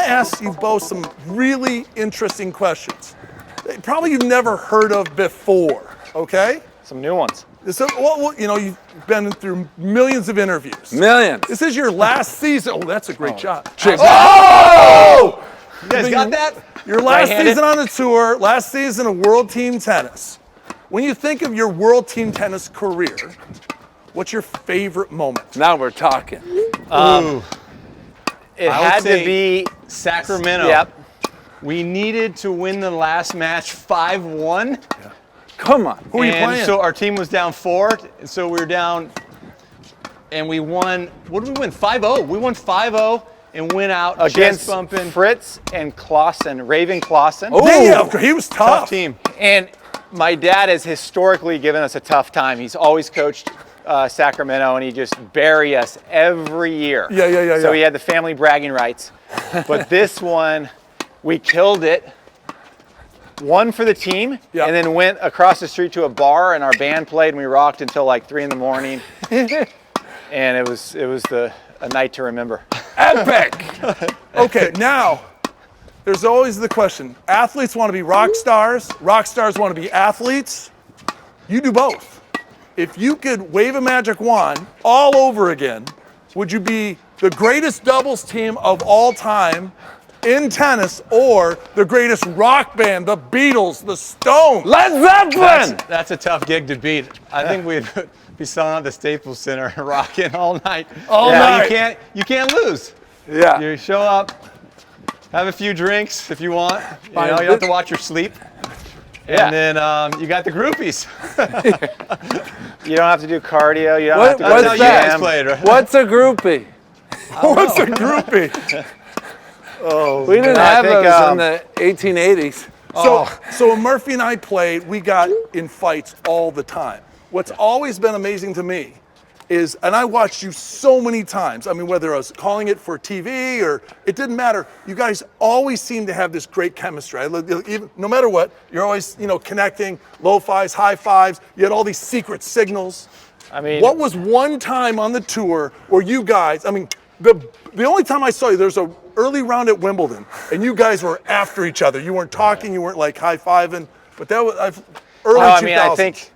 to ask you both some really interesting questions. Probably you've never heard of before, okay? Some new ones. So, well, you know, you've been through millions of interviews. Millions. This is your last season. Oh, that's a great shot. Oh! You guys got that? Your last Right-handed? season on the tour, last season of World Team Tennis. When you think of your World Team Tennis career, what's your favorite moment? Now we're talking. It I would had to say be. Sacramento. Yep. We needed to win the last match 5-1. Come on. Who are you And playing? so our team was down 4, so we were down, and we won. What did we win? 5-0. We won 5-0 and went out chest Against bumping. Fritz and Clausen, Raven Clausen. Yeah, he was tough. Tough team. And my dad has historically given us a tough time. He's always coached Sacramento, and he just bury us every year. Yeah. So he had the family bragging rights. But this one, we killed it. Won for the team, Yeah. and then went across the street to a bar, and our band played, and we rocked until like 3 in the morning. And it was a night to remember. Epic. Okay, now, there's always the question. Athletes want to be rock stars want to be athletes. You do both. If you could wave a magic wand all over again, would you be the greatest doubles team of all time in tennis or the greatest rock band, the Beatles, the Stones? Led Zeppelin. That's a tough gig to beat. I think we'd be selling out the Staples Center and rocking all night. All night. You can't lose. Yeah. You show up, have a few drinks if you want. You know, you have to watch your sleep. Yeah. And then you got the groupies. You don't have to do cardio. You don't What- have to go what's to That's the how you that? guys gym. played, right? What's a groupie? What's a groupie? We didn't I have think, those in the 1880s. So when Murphy and I played, we got in fights all the time. What's always been amazing to me is, and I watched you so many times, I mean, whether I was calling it for TV or it didn't matter, you guys always seem to have this great chemistry. No matter what, you're always, connecting, low fives, high fives, you had all these secret signals. I mean, What was one time on the tour where you guys, I mean, the only time I saw you, there's a early round at Wimbledon, and you guys were after each other. You weren't talking, you weren't like high-fiving, but that was early 2000s. I mean, I think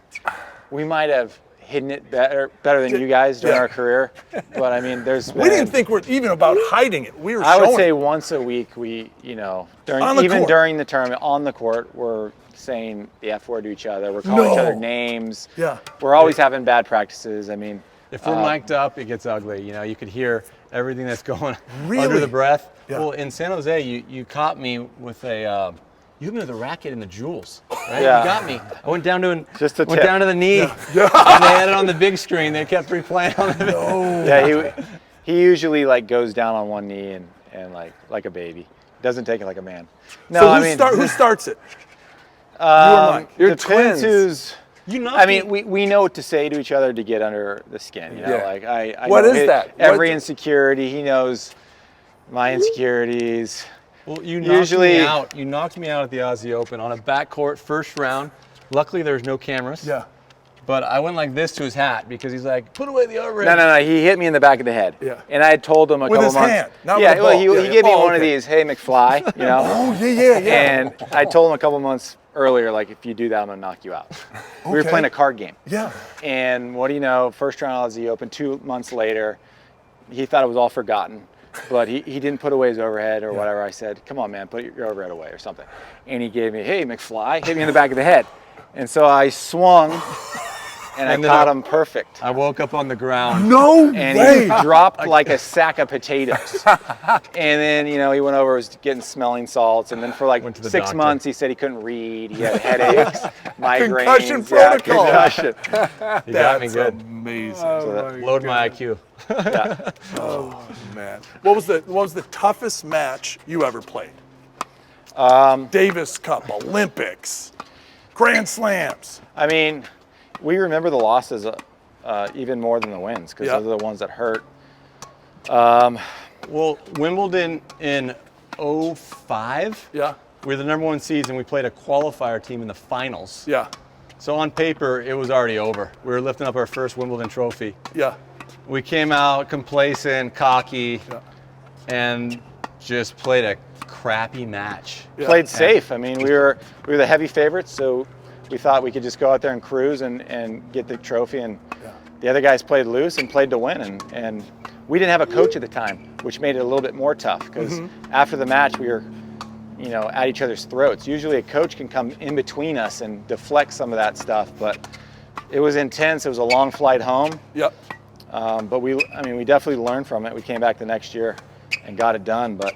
we might have hidden it better than you guys during our career. But I mean, there's been, we didn't think we're even about hiding it. We were I showing would say it. once a week we, On the even court. during the tournament on the court, we're saying the F word to each other. We're calling each other No. names. Yeah. We're always having bad practices. I mean, If we're mic'd up, it gets ugly. You know, you could hear everything that's going Really? under the breath. Yeah. Well, in San Jose, you caught me with a, you hit me with a racket in the jewels, right? Yeah. You got me. I went down to Just a went tip. down to the knee, and they had it on the big screen. They kept replaying on the big. yeah, he usually like goes down on one knee and like a baby. Doesn't take it like a man. No, So I mean, who starts it? You or Mike? You're depends twins. who's. You know. I mean, we know what to say to each other to get under the skin. You know, Yeah. like I What know is that? Every What- insecurity, he knows my insecurities. well, you knocked usually- me out. You knocked me out at the Aussie Open on a backcourt first round. Luckily, there's no cameras. Yeah. But I went like this to his hat because he's like, put away the overhead. No. He hit me in the back of the head. Yeah. And I had told him a With couple his months. hand, not with yeah, the well, ball. he Yeah, gave me yeah. Oh, one of okay. these, hey McFly, you know. Oh, yeah. And I told him a couple months earlier, like, if you do that, I'm gonna knock you out. We were Okay. playing a card game. Yeah. And what do you know? First round Aussie Open. 2 months later, he thought it was all forgotten, but he didn't put away his overhead or whatever. I said, "Come on, man, put your overhead away or something." And he gave me, "Hey, McFly," hit me in the back of the head, and so I swung, and I And then caught him perfect. I woke up on the ground. No And way. he dropped like a sack of potatoes. And then, he went over, was getting smelling salts. And then for like Went to the 6 doctor. months, he said he couldn't read. He had headaches, migraines. Concussion yeah, protocol. concussion. You got me That's good. amazing. So that- Load my IQ. yeah. Man. What was the toughest match you ever played? Davis Cup, Olympics, Grand Slams. I mean, we remember the losses even more than the wins because Yeah. those are the ones that hurt. Well, Wimbledon in 05, Yeah. we were the number 1 seeds and we played a qualifier team in the finals. Yeah. So on paper, it was already over. We were lifting up our first Wimbledon trophy. Yeah. We came out complacent, cocky, Yeah. and just played a crappy match. Played safe. I mean, we were the heavy favorites, so we thought we could just go out there and cruise and get the trophy. And the other guys played loose and played to win. And we didn't have a coach at the time, which made it a little bit more tough because after the match we were, at each other's throats. Usually a coach can come in between us and deflect some of that stuff, but it was intense. It was a long flight home. Yep. But we definitely learned from it. We came back the next year and got it done. But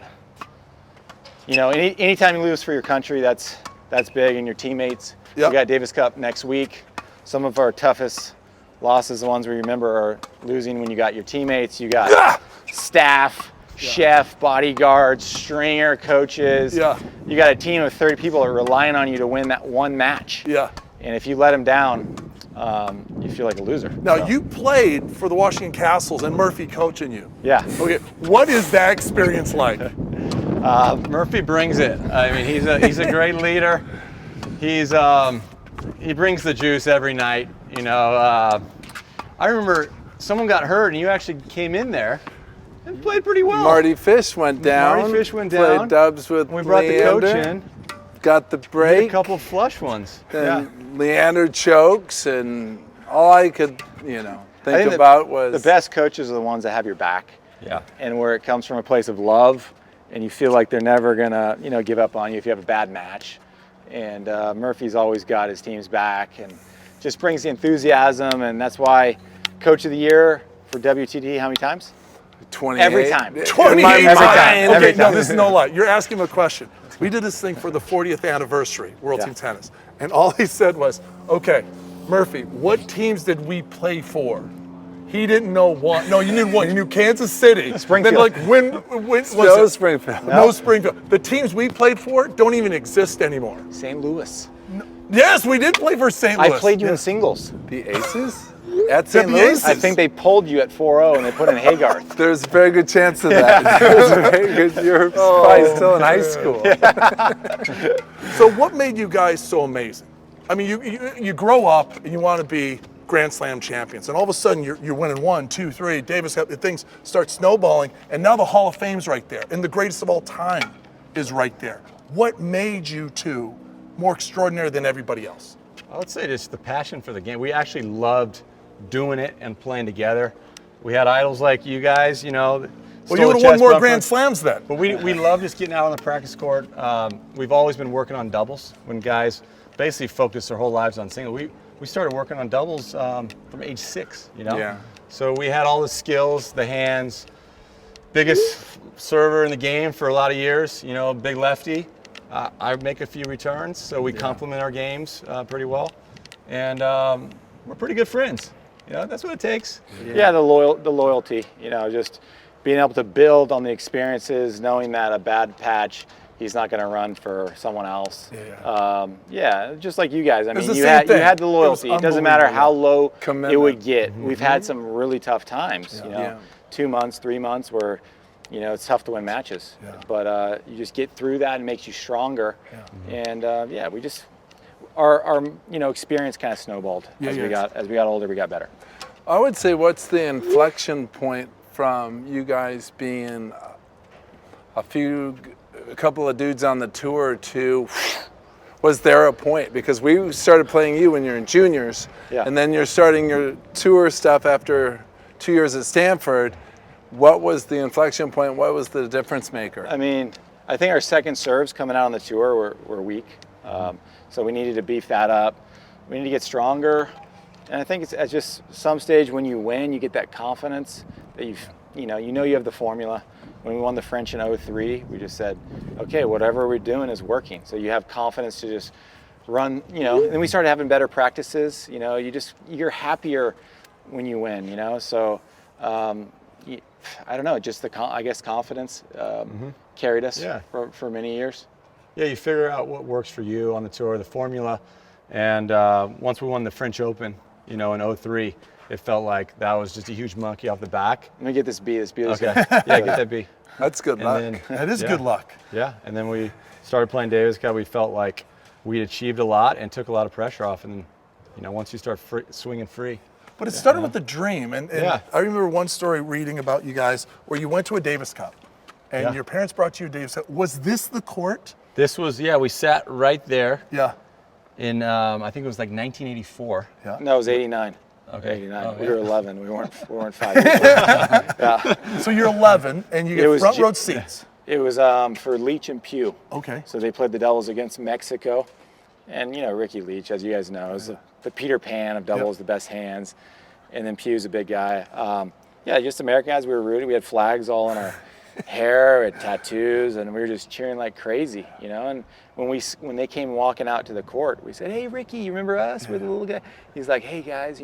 anytime you lose for your country, that's big, and your teammates. Yep. We got Davis Cup next week. Some of our toughest losses, the ones we remember, are losing when you got your teammates, you got staff, chef, bodyguards, stringer, coaches. Yeah. You got a team of 30 people that are relying on you to win that one match. Yeah. And if you let them down, you feel like a loser. Now, you played for the Washington Castles and Murphy coaching you. Yeah. Okay, what is that experience like? Murphy brings it. I mean, he's a great leader. He brings the juice every night. I remember someone got hurt and you actually came in there and played pretty well. Marty Fish went down. Marty Fish went down. Played dubs with We brought Leander, the coach in. Got the Did break. a couple flush ones. Then Leander chokes, and all I could, I think think about was the best coaches are the ones that have your back. Yeah. And where it comes from a place of love, and you feel like they're never gonna, give up on you if you have a bad match. And Murphy's always got his team's back, and just brings the enthusiasm, and that's why Coach of the Year for WTD. How many times? 28. Every time. 28 Every times. time. Okay, Every no, time. this is no lie. You're asking him a question. We did this thing for the 40th anniversary, World Team Tennis. And all he said was, okay, Murphy, what teams did we play for? He didn't know one. No, you knew one. You knew Kansas City. Springfield. Then when was No it? Springfield. No Springfield. The teams we played for don't even exist anymore. St. Louis. Yes, we did play for St. Louis. I played you in singles. The Aces? At St. the Louis? Aces. I think they pulled you at 4-0 and they put in Haygarth. There's a very good chance of that. There's a very good, you're probably still in high school. So what made you guys so amazing? I mean, you grow up and you want to be Grand Slam champions, and all of a sudden you're winning 1, 2, 3, Davis Cup, things start snowballing, and now the Hall of Fame's right there, and the greatest of all time is right there. What made you two more extraordinary than everybody else? I would say just the passion for the game. We actually loved doing it and playing together. We had idols like you guys, Well, you would have won more Grand Slams then. But we love just getting out on the practice court. We've always been working on doubles when guys basically focus their whole lives on single. We started working on doubles from age 6, Yeah. So we had all the skills, the hands, biggest server in the game for a lot of years, big lefty. I make a few returns, so we complement our games pretty well. And we're pretty good friends. That's what it takes. Yeah, the loyalty, just being able to build on the experiences, knowing that a bad patch, he's not going to run for someone else. Just like you guys. I mean, the you same thing. had the loyalty. It doesn't matter how low it Commitment. would get. We've had some really tough times, 2 months, 3 months where, it's tough to win matches. But you just get through that and it makes you stronger. And we just, our experience kind of snowballed as we got older. We got better. I would say, what's the inflection point from you guys being a couple of dudes on the tour to, was there a point? Because we started playing you when you're in juniors, and then you're starting your tour stuff after 2 years at Stanford. What was the inflection point? What was the difference maker? I mean, I think our second serves coming out on the tour were weak. So we needed to beef that up. We need to get stronger. And I think it's at just some stage when you win, you get that confidence that you have the formula. When we won the French in 2003, we just said, okay, whatever we're doing is working. So you have confidence to just run, and then we started having better practices. You're happier when you win, So I don't know, just confidence carried us for many years. Yeah, you figure out what works for you on the tour, the formula. And once we won the French Open, in 2003, it felt like that was just a huge monkey off the back. Let me get this B. Okay. Yeah, get that B. That's good luck. That is good luck. Yeah, and then we started playing Davis Cup. We felt like we achieved a lot and took a lot of pressure off. And once you start swinging free. But it started with the dream. And I remember one story reading about you guys where you went to a Davis Cup And your parents brought you, Dave. So was this the court? This was, we sat right there Yeah. in, I think it was like 1984. Yeah. No, it was 89. Okay. 89. Oh, We yeah. were 11. We weren't 5 years old. Yeah. So you're 11, and you It get was front row seats. It was for Leach and Pugh. Okay. So they played the doubles against Mexico. And, Ricky Leach, as you guys know, is the Peter Pan of doubles, the best hands. And then Pugh's a big guy. Just American guys. We were rooting. We had flags all in our hair, we had tattoos, and we were just cheering like crazy, And when they came walking out to the court, we said, "Hey, Ricky, you remember us? We're the little guy." He's like, "Hey, guys,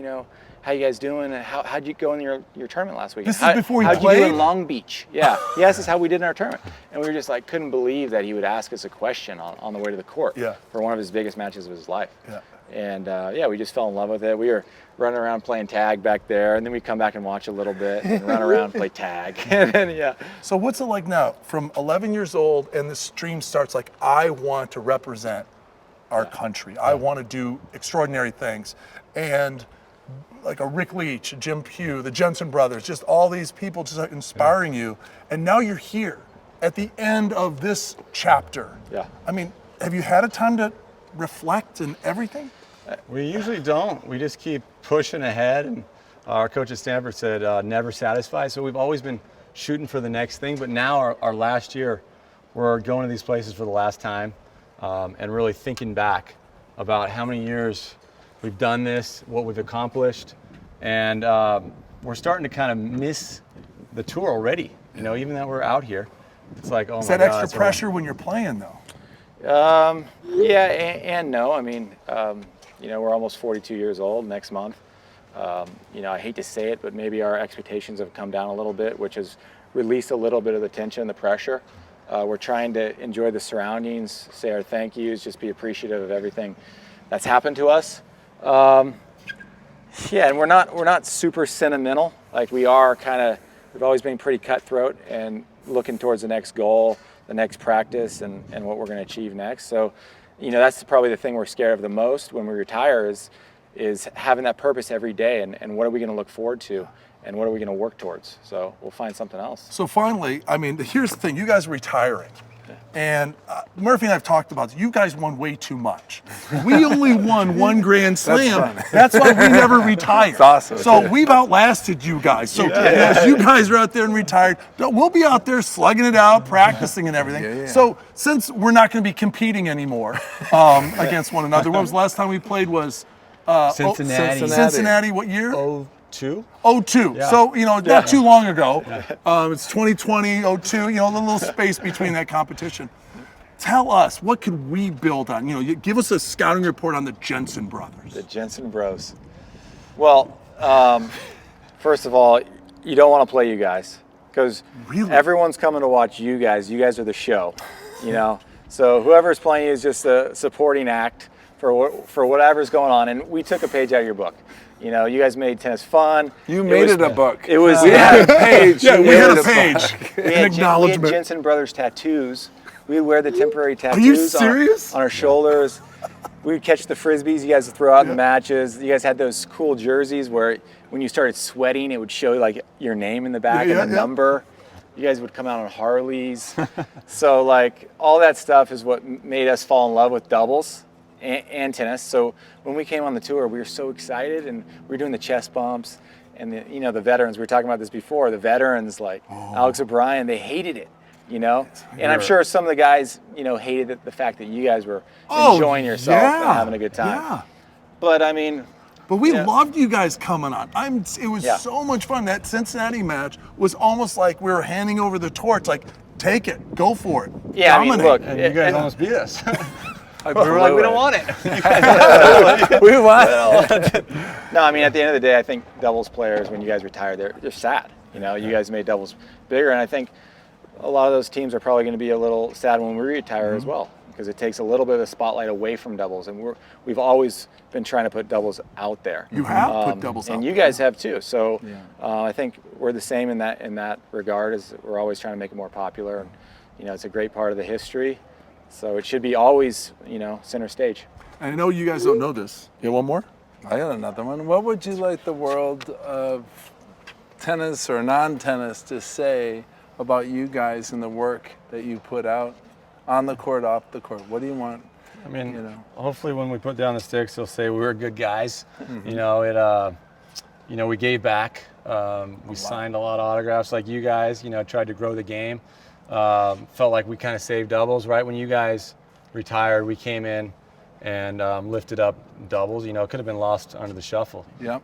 how you guys doing? And how'd you go in your tournament last week? This is before you how'd played? you do in Long Beach?" Yeah. He asked us how we did in our tournament. And we were just like, couldn't believe that he would ask us a question on the way to the court for one of his biggest matches of his life. Yeah. And we just fell in love with it. We were running around playing tag back there, and then we'd come back and watch a little bit and run around and play tag. And then, So what's it like now? From 11 years old, and this stream starts like, I want to represent our country. I want to do extraordinary things. And like a Rick Leach, a Jim Pugh, the Jensen brothers, just all these people just inspiring you. And now you're here at the end of this chapter. Yeah. I mean, have you had a time to reflect and everything? We usually don't. We just keep pushing ahead. And our coach at Stanford said, never satisfied. So we've always been shooting for the next thing. But now our last year, we're going to these places for the last time and really thinking back about how many years we've done this, what we've accomplished. And we're starting to kind of miss the tour already. Even though we're out here, it's like, oh my God. Is that extra pressure when you're playing though? Yeah, and no. I mean, we're almost 42 years old next month. I hate to say it, but maybe our expectations have come down a little bit, which has released a little bit of the tension and the pressure. We're trying to enjoy the surroundings, say our thank yous, just be appreciative of everything that's happened to us. And we're not super sentimental. Like we've always been pretty cutthroat and looking towards the next goal, the next practice, and what we're going to achieve next. So, that's probably the thing we're scared of the most when we retire is having that purpose every day and what are we going to look forward to and what are we going to work towards. So we'll find something else. So finally, I mean, here's the thing, you guys are retiring. And Murphy and I have talked about this. You guys won way too much. We only won one Grand Slam. That's why we never retired. It's awesome. So we've outlasted you guys. So as you guys are out there and retired, we'll be out there slugging it out, practicing and everything. So since we're not going to be competing anymore against one another, when was the last time we played was Cincinnati. Cincinnati, what year? 02. 02. Yeah. So, not too long ago. It's 2020, 02, a little space between that competition. Tell us, what could we build on? Give us a scouting report on the Jensen brothers. The Jensen bros. Well, first of all, you don't want to play you guys because everyone's coming to watch you guys. You guys are the show, So whoever's playing you is just a supporting act for whatever's going on. And we took a page out of your book. You guys made tennis fun. You made it a book. It was. We had a page. Yeah, we had a page. We An had acknowledgement. Jensen Brothers tattoos. We would wear the temporary tattoos. Are you serious? On our shoulders. We would catch the frisbees you guys would throw out in the matches. You guys had those cool jerseys where when you started sweating, it would show like your name in the back and the number. You guys would come out on Harleys. So like all that stuff is what made us fall in love with doubles and tennis. So when we came on the tour, we were so excited, and we were doing the chest bumps, and the veterans. We were talking about this before. The veterans like Alex or Bryan, they hated it, And I'm sure some of the guys, hated the fact that you guys were enjoying yourself and having a good time. Yeah. But I mean. But we loved you guys coming on. It was so much fun. That Cincinnati match was almost like we were handing over the torch. Like, take it, go for it. Yeah, dominate. I mean, look, And you guys almost beat us. we were like, we don't want it. We want it. No, I mean, at the end of the day, I think doubles players, when you guys retire, they're sad. You guys made doubles bigger, and I think a lot of those teams are probably going to be a little sad when we retire as well, because it takes a little bit of the spotlight away from doubles, and we've always been trying to put doubles out there. You have put doubles out and you there. guys have too. So I think we're the same in that regard. As we're always trying to make it more popular, and it's a great part of the history. So it should be always center stage. And I know you guys don't know this. You have one more? I got another one. What would you like the world of tennis or non-tennis to say about you guys and the work that you put out on the court, off the court? What do you want? I mean, You know. hopefully when we put down the sticks, they'll say we were good guys. You know, we gave back. We signed a lot of autographs like you guys, tried to grow the game. Felt like we kind of saved doubles. Right when you guys retired, we came in and lifted up doubles. It could have been lost under the shuffle. Yep.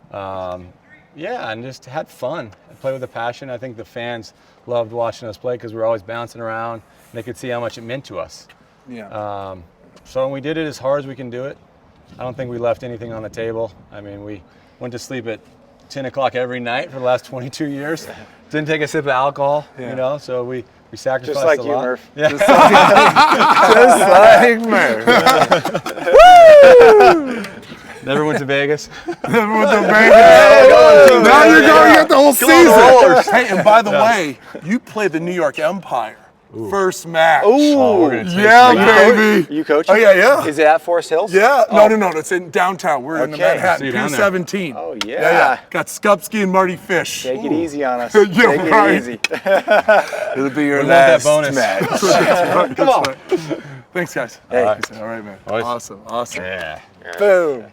Yeah, and just had fun. I played with a passion. I think the fans loved watching us play because we were always bouncing around. And they could see how much it meant to us. Yeah. So we did it as hard as we can do it. I don't think we left anything on the table. I mean, we went to sleep at 10 o'clock every night for the last 22 years. Didn't take a sip of alcohol, so we sacrificed Just like a you, lot. Murph. Yeah. Just like Murph. Never went to Vegas. Now you're going to get the whole season. Hey, and by the way, you play the New York Empire. First match. Oh, we're gonna take Yeah, some. baby. You coaching? Oh, yeah. Is it at Forest Hills? Yeah. No, it's in downtown. We're in the Okay. Manhattan, See you Pier down there. 17. Oh, yeah. Yeah. Got Skupski and Marty Fish. Take it easy on us. Yeah, Take right. it easy. It'll be your We want that last bonus. match. Come on. Thanks, guys. Hey. All right, man. Always. Awesome. Yeah. Boom.